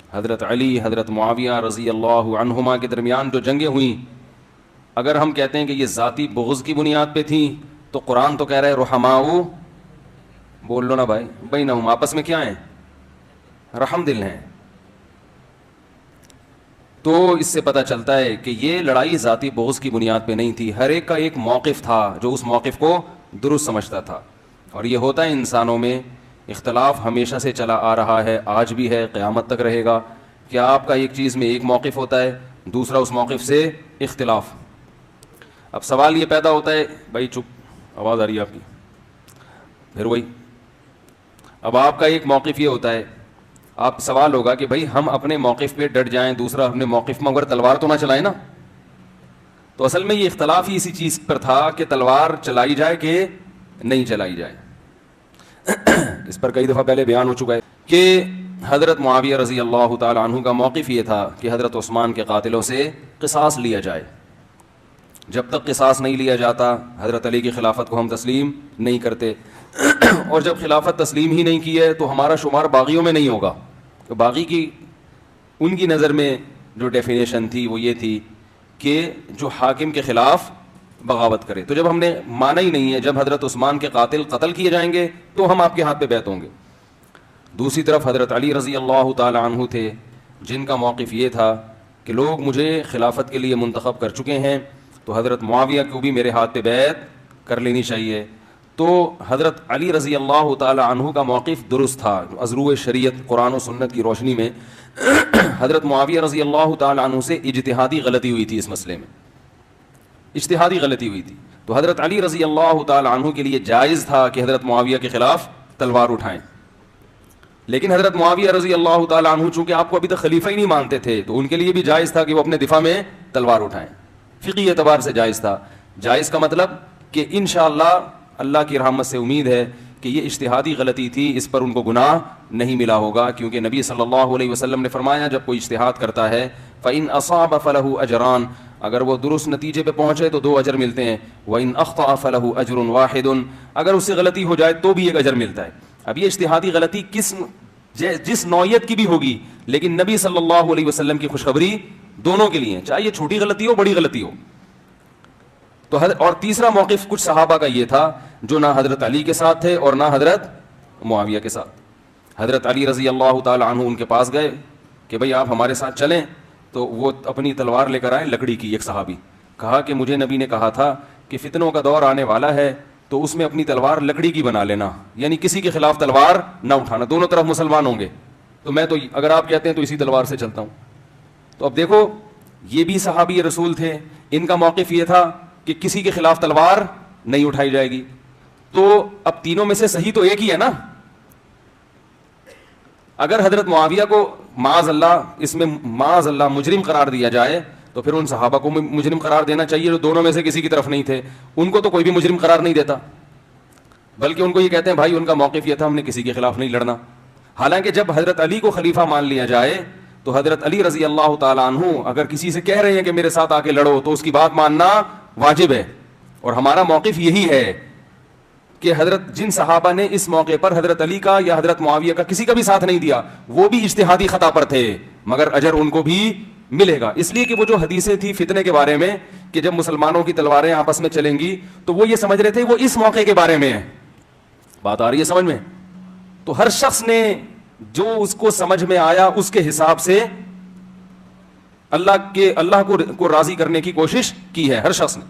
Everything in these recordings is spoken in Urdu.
حضرت علی حضرت معاویہ رضی اللہ عنہما کے درمیان جو جنگیں ہوئیں، اگر ہم کہتے ہیں کہ یہ ذاتی بغض کی بنیاد پہ تھیں تو قرآن تو کہہ رہا ہے رحماؤ، بول لو نا بھائی، بینہم آپس میں کیا ہیں؟ رحم دل ہیں. تو اس سے پتہ چلتا ہے کہ یہ لڑائی ذاتی بغض کی بنیاد پہ نہیں تھی، ہر ایک کا ایک موقف تھا جو اس موقف کو درست سمجھتا تھا. اور یہ ہوتا ہے انسانوں میں، اختلاف ہمیشہ سے چلا آ رہا ہے، آج بھی ہے، قیامت تک رہے گا کہ آپ کا ایک چیز میں ایک موقف ہوتا ہے، دوسرا اس موقف سے اختلاف. اب سوال یہ پیدا ہوتا ہے، بھائی چپ، آواز آ رہی ہے آپ کی، پھر وہی. اب آپ کا ایک موقف یہ ہوتا ہے، آپ سوال ہوگا کہ بھائی ہم اپنے موقف پہ ڈٹ جائیں، دوسرا اپنے موقف میں مگر تلوار تو نہ چلائیں نا. تو اصل میں یہ اختلاف ہی اسی چیز پر تھا کہ تلوار چلائی جائے کہ نہیں چلائی جائے. اس پر کئی دفعہ پہلے بیان ہو چکا ہے کہ حضرت معاویہ رضی اللہ تعالی عنہ کا موقف یہ تھا کہ حضرت عثمان کے قاتلوں سے قصاص لیا جائے. جب تک قصاص نہیں لیا جاتا حضرت علی کی خلافت کو ہم تسلیم نہیں کرتے، اور جب خلافت تسلیم ہی نہیں کی ہے تو ہمارا شمار باغیوں میں نہیں ہوگا. تو باغی کی ان کی نظر میں جو ڈیفینیشن تھی وہ یہ تھی کہ جو حاکم کے خلاف بغاوت کرے. تو جب ہم نے مانا ہی نہیں ہے، جب حضرت عثمان کے قاتل قتل کیے جائیں گے تو ہم آپ کے ہاتھ پہ بیعت ہوں گے. دوسری طرف حضرت علی رضی اللہ تعالی عنہ تھے جن کا موقف یہ تھا کہ لوگ مجھے خلافت کے لیے منتخب کر چکے ہیں تو حضرت معاویہ کو بھی میرے ہاتھ پہ بیعت کر لینی چاہیے. تو حضرت علی رضی اللہ تعالی عنہ کا موقف درست تھا. از روئے شریعت قرآن و سنت کی روشنی میں حضرت معاویہ رضی اللہ تعالی عنہ سے اجتہادی غلطی ہوئی تھی، اس مسئلے میں اجتہادی غلطی ہوئی تھی. تو حضرت علی رضی اللہ تعالی عنہ کے لیے جائز تھا کہ حضرت معاویہ کے خلاف تلوار اٹھائیں، لیکن حضرت معاویہ رضی اللہ تعالی عنہ چونکہ آپ کو ابھی تک خلیفہ ہی نہیں مانتے تھے تو ان کے لیے بھی جائز تھا کہ وہ اپنے دفاع میں تلوار اٹھائیں. فقہی اعتبار سے جائز تھا. جائز کا مطلب کہ انشاءاللہ اللہ کی رحمت سے امید ہے کہ یہ اجتہادی غلطی تھی، اس پر ان کو گناہ نہیں ملا ہوگا، کیونکہ نبی صلی اللہ علیہ وسلم نے فرمایا جب کوئی اجتہاد کرتا ہے فَإِنْ أَصَابَ فَلَهُ أَجْرَانِ، اگر وہ درست نتیجے پہ پہنچے تو 2 اجر ملتے ہیں، وَإِنْ أَخْطَأَ فَلَهُ أَجْرٌ وَاحِدٌ، اگر اس سے غلطی ہو جائے تو بھی ایک اجر ملتا ہے. اب یہ اجتہادی غلطی جس نوعیت کی بھی ہوگی، لیکن نبی صلی اللہ علیہ وسلم کی خوشخبری دونوں کے لیے، چاہے یہ چھوٹی غلطی ہو بڑی غلطی ہو. تو اور تیسرا موقف کچھ صحابہ کا یہ تھا جو نہ حضرت علی کے ساتھ تھے اور نہ حضرت معاویہ کے ساتھ. حضرت علی رضی اللہ تعالی عنہ ان کے پاس گئے کہ بھئی آپ ہمارے ساتھ چلیں، تو وہ اپنی تلوار لے کر آئے لکڑی کی. ایک صحابی کہا کہ مجھے نبی نے کہا تھا کہ فتنوں کا دور آنے والا ہے تو اس میں اپنی تلوار لکڑی کی بنا لینا، یعنی کسی کے خلاف تلوار نہ اٹھانا، دونوں طرف مسلمان ہوں گے. تو میں تو اگر آپ کہتے ہیں تو اسی تلوار سے چلتا ہوں. تو اب دیکھو یہ بھی صحابی رسول تھے، ان کا موقف یہ تھا کہ کسی کے خلاف تلوار نہیں اٹھائی جائے گی. تو اب تینوں میں سے صحیح تو ایک ہی ہے نا. اگر حضرت معاویہ کو معاذ اللہ مجرم قرار دیا جائے تو پھر ان صحابہ کو مجرم قرار دینا چاہیے جو دونوں میں سے کسی کی طرف نہیں تھے. ان کو تو کوئی بھی مجرم قرار نہیں دیتا، بلکہ ان کو یہ کہتے ہیں بھائی ان کا موقف یہ تھا ہم نے کسی کے خلاف نہیں لڑنا. حالانکہ جب حضرت علی کو خلیفہ مان لیا جائے تو حضرت علی رضی اللہ تعالیٰ عنہ اگر کسی سے کہہ رہے ہیں کہ میرے ساتھ آ کے لڑو تو اس کی بات ماننا واجب ہے. اور ہمارا موقف یہی ہے کہ حضرت جن صحابہ نے اس موقع پر حضرت علی کا یا حضرت معاویہ کا کسی کا بھی ساتھ نہیں دیا وہ بھی اجتہادی خطا پر تھے، مگر اجر ان کو بھی ملے گا. اس لیے کہ وہ جو حدیثیں تھی فتنے کے بارے میں کہ جب مسلمانوں کی تلواریں آپس میں چلیں گی تو وہ یہ سمجھ رہے تھے وہ اس موقع کے بارے میں ہے. بات آ رہی ہے سمجھ میں؟ تو ہر شخص نے جو اس کو سمجھ میں آیا اس کے حساب سے اللہ کو راضی کرنے کی کوشش کی ہے ہر شخص نے.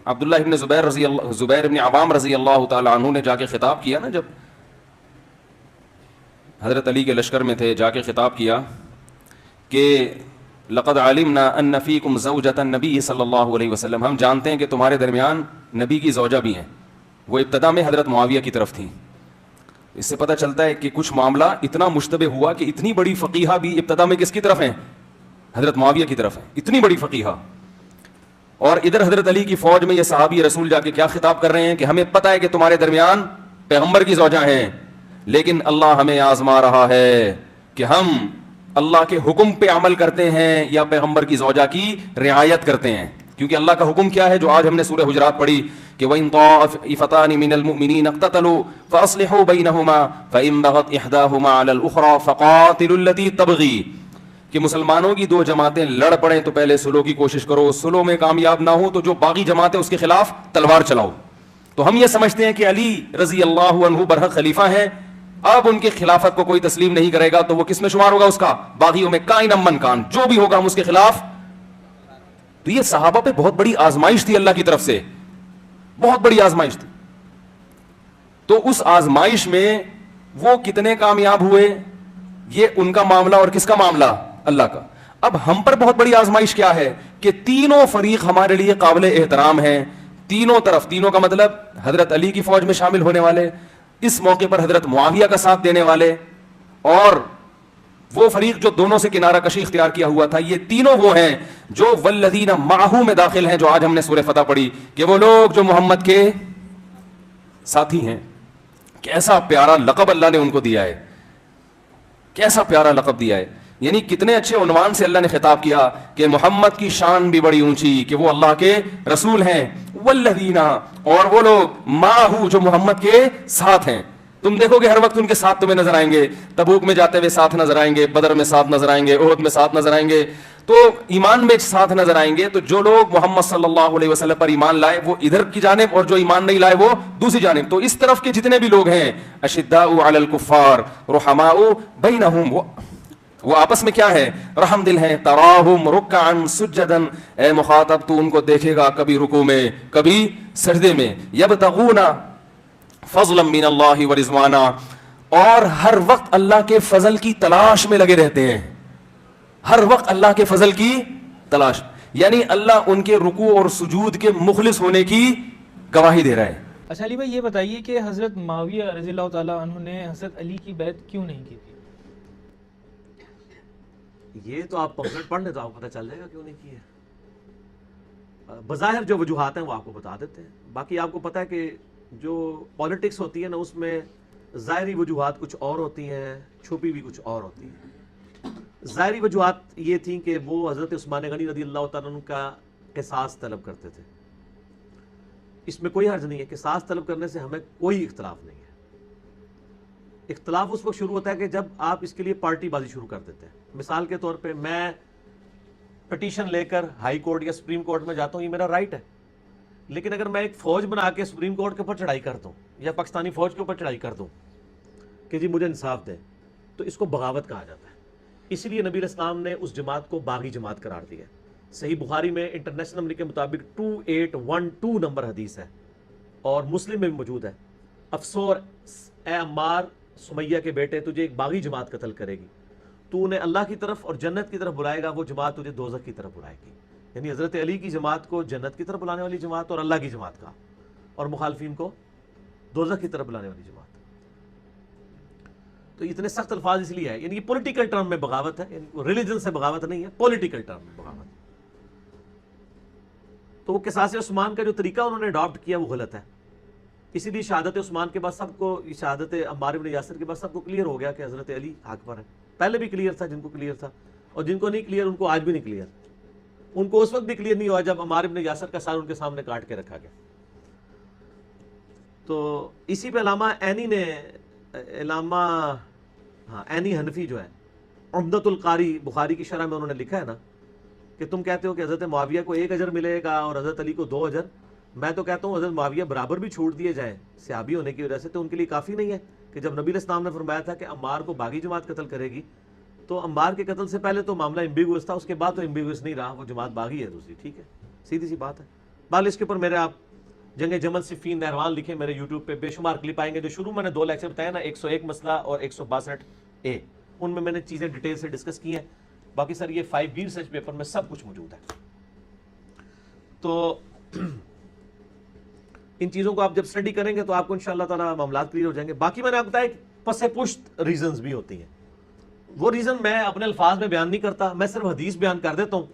عبداللہ ابن زبیر ابن عوام رضی اللہ تعالی عنہ نے جا کے خطاب کیا نا، جب حضرت علی کے لشکر میں تھے، جا کے خطاب کیا کہ لقد علمنا ان فیکم زوجۃ النبی صلی اللہ علیہ وسلم، ہم جانتے ہیں کہ تمہارے درمیان نبی کی زوجہ بھی ہیں. وہ ابتدا میں حضرت معاویہ کی طرف تھیں. اس سے پتہ چلتا ہے کہ کچھ معاملہ اتنا مشتبہ ہوا کہ اتنی بڑی فقیہہ بھی ابتدا میں کس کی طرف ہیں؟ حضرت معاویہ کی طرف ہیں. اتنی بڑی فقیہہ. اور ادھر حضرت علی کی فوج میں یہ صحابی رسول جا کے کیا خطاب کر رہے ہیں کہ ہمیں پتہ ہے کہ تمہارے درمیان پیغمبر کی زوجہ ہیں، لیکن اللہ ہمیں آزما رہا ہے کہ ہم اللہ کے حکم پہ عمل کرتے ہیں یا پیغمبر کی زوجہ کی رعایت کرتے ہیں. کیونکہ اللہ کا حکم کیا ہے جو آج ہم نے سورہ حجرات پڑھی کہ وَإِن طَائِفَتَانِ مِنَ الْمُؤْمِنِينَ اقْتَتَلُوا فَأَصْلِحُوا بَيْنَهُمَا فَإِن بَغَتْ إِحْدَاهُمَا عَلَى الْأُخْرَى فَقَاتِلُوا الَّتِي تَبْغِي، کہ مسلمانوں کی دو جماعتیں لڑ پڑیں تو پہلے صلح کی کوشش کرو، صلح میں کامیاب نہ ہو تو جو باقی جماعتیں اس کے خلاف تلوار چلاؤ. تو ہم یہ سمجھتے ہیں کہ علی رضی اللہ عنہ برحق خلیفہ ہیں، اب ان کی خلافت کو کوئی تسلیم نہیں کرے گا تو وہ کس میں شمار ہوگا؟ اس کا باغیوں میں، کائن من کان، جو بھی ہوگا ہم اس کے خلاف. تو یہ صحابہ پہ بہت بڑی آزمائش تھی اللہ کی طرف سے، بہت بڑی آزمائش تھی. تو اس آزمائش میں وہ کتنے کامیاب ہوئے یہ ان کا معاملہ، اور کس کا معاملہ؟ اللہ کا. اب ہم پر بہت بڑی آزمائش کیا ہے کہ تینوں فریق ہمارے لیے قابل احترام ہیں، تینوں طرف، تینوں کا مطلب حضرت علی کی فوج میں شامل ہونے والے، اس موقع پر حضرت معاویہ کا ساتھ دینے والے، اور وہ فریق جو دونوں سے کنارہ کشی اختیار کیا ہوا تھا. یہ تینوں وہ ہیں جو والذین معہ میں داخل ہیں، جو آج ہم نے سورہ فتح پڑھی کہ وہ لوگ جو محمد کے ساتھی ہیں. کیسا پیارا لقب اللہ نے ان کو دیا ہے، کیسا پیارا لقب دیا ہے. یعنی کتنے اچھے عنوان سے اللہ نے خطاب کیا کہ محمد کی شان بھی بڑی اونچی کہ وہ اللہ کے رسول ہیں. والذین، اور وہ لوگ معہ جو محمد کے ساتھ ہیں. تم دیکھو گے ہر وقت ان کے ساتھ تمہیں نظر آئیں گے، تبوک میں جاتے ہوئے ساتھ نظر آئیں گے، بدر میں ساتھ نظر آئیں گے، احد میں ساتھ نظر آئیں گے، تو ایمان میں ساتھ نظر آئیں گے. تو جو لوگ محمد صلی اللہ علیہ وسلم پر ایمان لائے وہ ادھر کی جانب، اور جو ایمان نہیں لائے وہ دوسری جانب. تو اس طرف کے جتنے بھی لوگ ہیں، اشداء علی الکفار رحماء بینہم، وہ آپس میں کیا ہے؟ رحم دل ہیں. تراہم رکعا سجدا، اے مخاطب تو ان کو دیکھے گا کبھی رکوع میں کبھی سجدے میں. یبتغون فضلا من اللہ ورضوانا، اور ہر وقت اللہ کے فضل کی تلاش میں لگے رہتے ہیں، ہر وقت اللہ کے فضل کی تلاش. یعنی اللہ ان کے رکوع اور سجود کے مخلص ہونے کی گواہی دے رہا ہے. اچھا علی بھائی یہ بتائیے کہ حضرت معاویہ رضی اللہ تعالیٰ عنہ نے حضرت علی کی بیعت کیوں نہیں کی تھی؟ یہ تو آپ پمفلٹ پڑھ لیں تو آپ کو پتہ چل جائے گا کیوں نہیں کی ہے. بظاہر جو وجوہات ہیں وہ آپ کو بتا دیتے ہیں. باقی آپ کو پتہ ہے کہ جو پالیٹکس ہوتی ہے نا، اس میں ظاہری وجوہات کچھ اور ہوتی ہیں، چھپی بھی کچھ اور ہوتی ہیں. ظاہری وجوہات یہ تھیں کہ وہ حضرت عثمان غنی رضی اللہ تعالیٰ عنہ کا قصاص طلب کرتے تھے. اس میں کوئی حرج نہیں ہے، قصاص طلب کرنے سے ہمیں کوئی اختلاف نہیں ہے. اختلاف اس وقت شروع ہوتا ہے کہ جب آپ اس کے لیے پارٹی بازی شروع کر دیتے ہیں. مثال کے طور پہ میں پٹیشن لے کر ہائی کورٹ یا سپریم کورٹ میں جاتا ہوں، یہ میرا رائٹ ہے. لیکن اگر میں ایک فوج بنا کے سپریم کورٹ کے اوپر چڑھائی کر دوں یا پاکستانی فوج کے اوپر چڑھائی کر دوں کہ جی مجھے انصاف دیں، تو اس کو بغاوت کہا جاتا ہے. اس لیے نبی علیہ السلام نے اس جماعت کو باغی جماعت قرار دیا. صحیح بخاری میں انٹرنیشنل نمبر کے مطابق 2812 نمبر حدیث ہے، اور مسلم میں بھی موجود ہے. افسوس اے عمار، سمیہ کے بیٹے، تجھے ایک باغی جماعت قتل کرے گی. تو انہیں اللہ کی طرف اور جنت کی طرف بلائے گا، وہ جماعت تجھے دوزخ کی طرف بلائے گی. یعنی حضرت علی کی جماعت کو جنت کی طرف بلانے والی جماعت اور اللہ کی جماعت کا، اور مخالفین کو دوزخ کی طرف بلانے والی جماعت. تو اتنے سخت الفاظ اس لیے ہے، یعنی یہ پولیٹیکل ٹرم میں بغاوت ہے، یعنی ریلیجن سے بغاوت نہیں ہے، پولیٹیکل ٹرم میں بغاوت. تو وہ قصاص عثمان کا جو طریقہ انہوں نے اڈاپٹ کیا وہ غلط ہے. اسی لیے شہادت عثمان کے بعد سب کو، شہادت عمار بن یاسر کے بعد سب کو کلیئر ہو گیا کہ حضرت علی حق پر ہے. پہلے بھی کلیئر تھا جن کو کلیئر تھا، اور جن کو نہیں کلیئر ان کو آج بھی نہیں کلیئر. ان کو اس وقت بھی کلیئر نہیں ہوا جب عمار بن یاسر کا سر ان کے سامنے کاٹ کے رکھا گیا. تو اسی پہ علامہ عینی نے، علامہ عینی حنفی جو ہے، عمدۃ القاری بخاری کی شرح میں انہوں نے لکھا ہے نا کہ تم کہتے ہو کہ حضرت معاویہ کو 1 اجر ملے گا اور حضرت علی کو 2 اجر. میں تو کہتا ہوں حضرت معاویہ برابر بھی چھوڑ دیے جائیں صحابی ہونے کی وجہ سے تو ان کے لیے کافی نہیں ہے کہ جب نبی علیہ السلام نے فرمایا تھا کہ عمار کو باغی جماعت قتل کرے گی، تو عمار کے قتل سے پہلے تو معاملہ ایمبیگوس تھا، اس کے بعد تو ایمبیگوس نہیں رہا، وہ جماعت باغی ہے دوسری. ٹھیک ہے، سیدھی سی بات ہے. بال اس کے اوپر میرے آپ جنگ جمل صفین نہروان لکھیں میرے یوٹیوب پہ، بے شمار کلپ آئیں گے. جو شروع میں نے 2 لیکچر بتایا نا، 101 مسئلہ اور 162A، ان میں نے چیزیں ڈیٹیل سے ڈسکس کی ہیں. باقی سر یہ 5B ریسرچ پیپر میں سب کچھ موجود ہے. تو ان چیزوں کو آپ جب اسٹڈی کریں گے تو آپ کو انشاءاللہ تعالیٰ معاملات کلیئر ہو جائیں گے. باقی میں نے آپ کو بتایا پس پشت ریزنز بھی ہوتی ہیں. وہ ریزن میں اپنے الفاظ میں بیان نہیں کرتا، میں صرف حدیث بیان کر دیتا ہوں.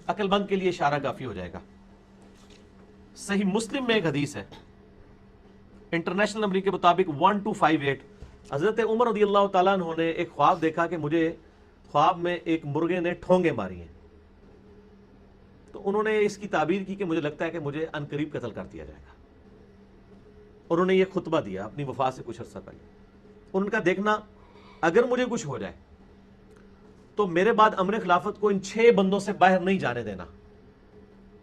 عقل مند کے لیے اشارہ کافی ہو جائے گا. صحیح مسلم میں ایک حدیث ہے انٹرنیشنل نمبر کے مطابق 1258. حضرت عمر رضی اللہ تعالیٰ عنہ نے ایک خواب دیکھا کہ مجھے خواب میں ایک مرغے نے ٹھونگے ماری ہیں. تو انہوں نے اس کی تعبیر کی کہ مجھے لگتا ہے کہ مجھے عنقریب قتل کر دیا جائے گا، اور انہوں نے یہ خطبہ دیا اپنی وفات سے کچھ عرصہ پہلے۔ ان کا دیکھنا اگر مجھے کچھ ہو جائے تو میرے بعد امر خلافت کو ان 6 بندوں سے باہر نہیں جانے دینا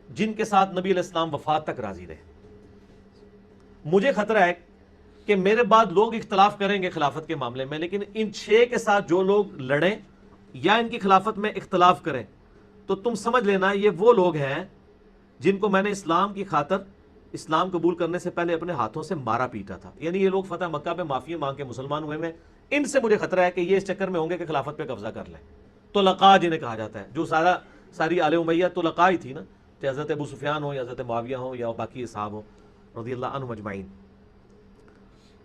جن کے ساتھ نبی علیہ السلام وفات تک راضی رہے۔ مجھے خطرہ ہے کہ میرے بعد لوگ اختلاف کریں گے خلافت کے معاملے میں، لیکن ان 6 کے ساتھ جو لوگ لڑیں یا ان کی خلافت میں اختلاف کریں تو تم سمجھ لینا یہ وہ لوگ ہیں جن کو میں نے اسلام کی خاطر اسلام قبول کرنے سے پہلے اپنے ہاتھوں سے مارا پیٹا تھا۔ یعنی یہ لوگ فتح مکہ پہ معافی مانگ کے مسلمان ہوئے میں، ان سے مجھے خطرہ ہے کہ یہ اس چکر میں ہوں گے کہ خلافت پہ قبضہ کر لیں۔ طلقاء جنہیں کہا جاتا ہے، جو ساری آل امیہ طلقاء ہی تھی نا، کہ حضرت ابو سفیان ہو یا حضرت معاویہ ہو یا باقی اصحاب ہو رضی اللہ عنہم اجمعین۔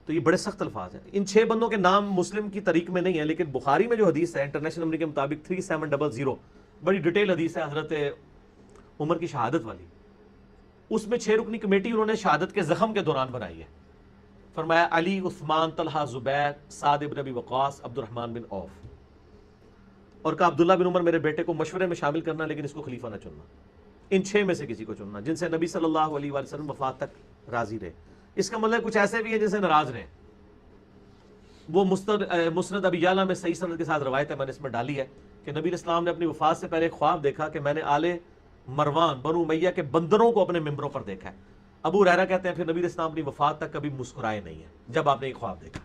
تو یہ بڑے سخت الفاظ ہیں۔ ان 6 بندوں کے نام مسلم کی تاریخ میں نہیں ہے، لیکن بخاری میں جو حدیث ہے انٹرنیشنل نمبر کے مطابق 3700، بڑی ڈیٹیل حدیث ہے حضرت عمر کی شہادت والی، اس میں 6 رکنی کمیٹی انہوں نے شہادت کے زخم کے دوران بنائی ہے۔ فرمایا علی، عثمان، طلحہ، زبیر، سعد بن ابی وقاص، عبد الرحمن بن عوف، اور کہا عبداللہ بن عمر میرے بیٹے کو مشورے میں شامل کرنا، لیکن اس کو خلیفہ نہ چننا۔ ان 6 میں سے کسی کو چننا جن سے نبی صلی اللہ علیہ وآلہ وسلم وفات تک راضی رہے۔ اس کا مطلب کچھ ایسے بھی ہیں جن سے ناراض رہے۔ وہ مسند ابی یعلا میں صحیح سند کے ساتھ روایت ہے، میں نے اس میں ڈالی ہے کہ نبی علیہ السلام نے اپنی وفات سے پہلے ایک خواب دیکھا کہ میں نے آل مروان بنو امیہ کے بندروں کو اپنے ممبروں پر دیکھا ہے۔ ابو ہریرہ کہتے ہیں پھر نبی علیہ السلام اپنی وفات تک کبھی مسکرائے نہیں ہیں جب آپ نے ایک خواب دیکھا۔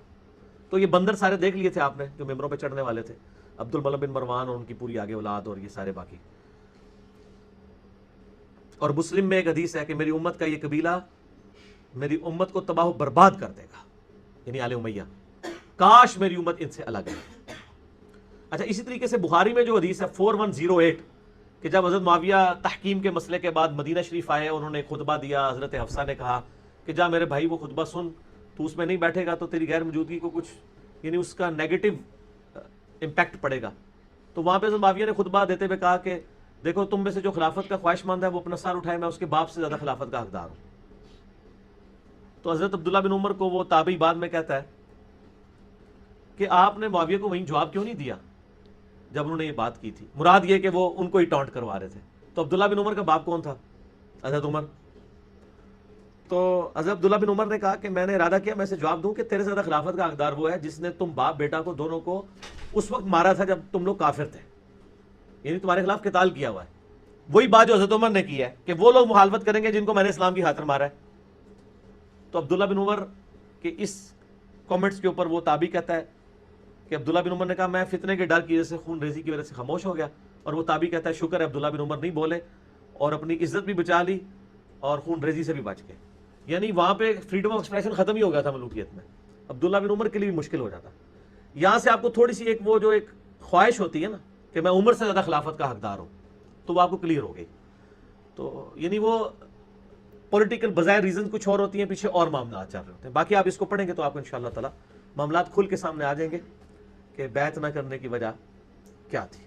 تو یہ بندر سارے دیکھ لیے تھے آپ نے جو ممبروں پہ چڑھنے والے تھے، عبد الملک بن مروان اور ان کی پوری آگے اولاد اور یہ سارے باقی۔ اور مسلم میں ایک حدیث ہے کہ میری امت کا یہ قبیلہ میری امت کو تباہ و برباد کر دے گا، یعنی آل امیہ، کاش میری امت ان سے الگ ہے۔ اچھا، اسی طریقے سے بخاری میں جو حدیث ہے 4108 کہ جب حضرت معاویہ تحکیم کے مسئلے کے بعد مدینہ شریف آئے، انہوں نے خطبہ دیا، حضرت حفصہ نے کہا کہ جا میرے بھائی وہ خطبہ سن، تو اس میں نہیں بیٹھے گا تو تیری غیر موجودگی کو کچھ یعنی اس کا نیگیٹو امپیکٹ پڑے گا۔ تو وہاں پہ حضرت معاویہ نے خطبہ دیتے ہوئے کہا کہ دیکھو تم میں سے جو خلافت کا خواہش مند ہے وہ اپنا سر اٹھائے، میں اس کے باپ سے زیادہ خلافت کا حقدار ہوں۔ تو حضرت عبداللہ بن عمر کو وہ تابعی بعد میں کہتا ہے کہ آپ نے معاویہ کو وہیں جواب کیوں نہیں دیا جب انہوں نے یہ بات کی تھی، مراد یہ کہ وہ ان کو ہی ٹانٹ کروا رہے تھے۔ تو عبداللہ بن عمر کا باپ کون تھا؟ حضرت عمر۔ تو حضرت عبداللہ بن عمر نے کہا کہ میں نے ارادہ کیا میں اسے جواب دوں کہ تیرے سے زیادہ خلافت کا حقدار وہ ہے جس نے تم باپ بیٹا کو دونوں کو اس وقت مارا تھا جب تم لوگ کافر تھے، یعنی تمہارے خلاف قتال کیا ہوا ہے۔ وہی بات جو حضرت عمر نے کی ہے کہ وہ لوگ مخالفت کریں گے جن کو میں نے اسلام کی خاطر مارا ہے۔ تو عبداللہ بن عمر کے اس کامنٹس کے اوپر وہ تابعی کہتا ہے کہ عبداللہ بن عمر نے کہا میں فتنے کے ڈر کی وجہ سے، خون ریزی کی وجہ سے خاموش ہو گیا، اور وہ تابعی کہتا ہے شکر ہے عبداللہ بن عمر نہیں بولے اور اپنی عزت بھی بچا لی اور خون ریزی سے بھی بچ گئے۔ یعنی وہاں پہ فریڈم آف ایکسپریشن ختم ہی ہو گیا تھا ملوکیت میں، عبداللہ بن عمر کے لیے بھی مشکل ہو جاتا۔ یہاں سے آپ کو تھوڑی سی ایک وہ جو ایک خواہش ہوتی ہے نا کہ میں عمر سے زیادہ خلافت کا حقدار ہوں، تو وہ آپ کو کلیئر ہو گئی۔ تو یعنی وہ پولیٹیکل بظاہر ریزن کچھ اور ہوتی ہیں، پیچھے اور معاملات چل رہے ہوتے ہیں۔ باقی آپ اس کو پڑھیں گے تو آپ کو انشاءاللہ تعالی معاملات کھل کے سامنے آ جائیں گے کہ بیعت نہ کرنے کی وجہ کیا تھی۔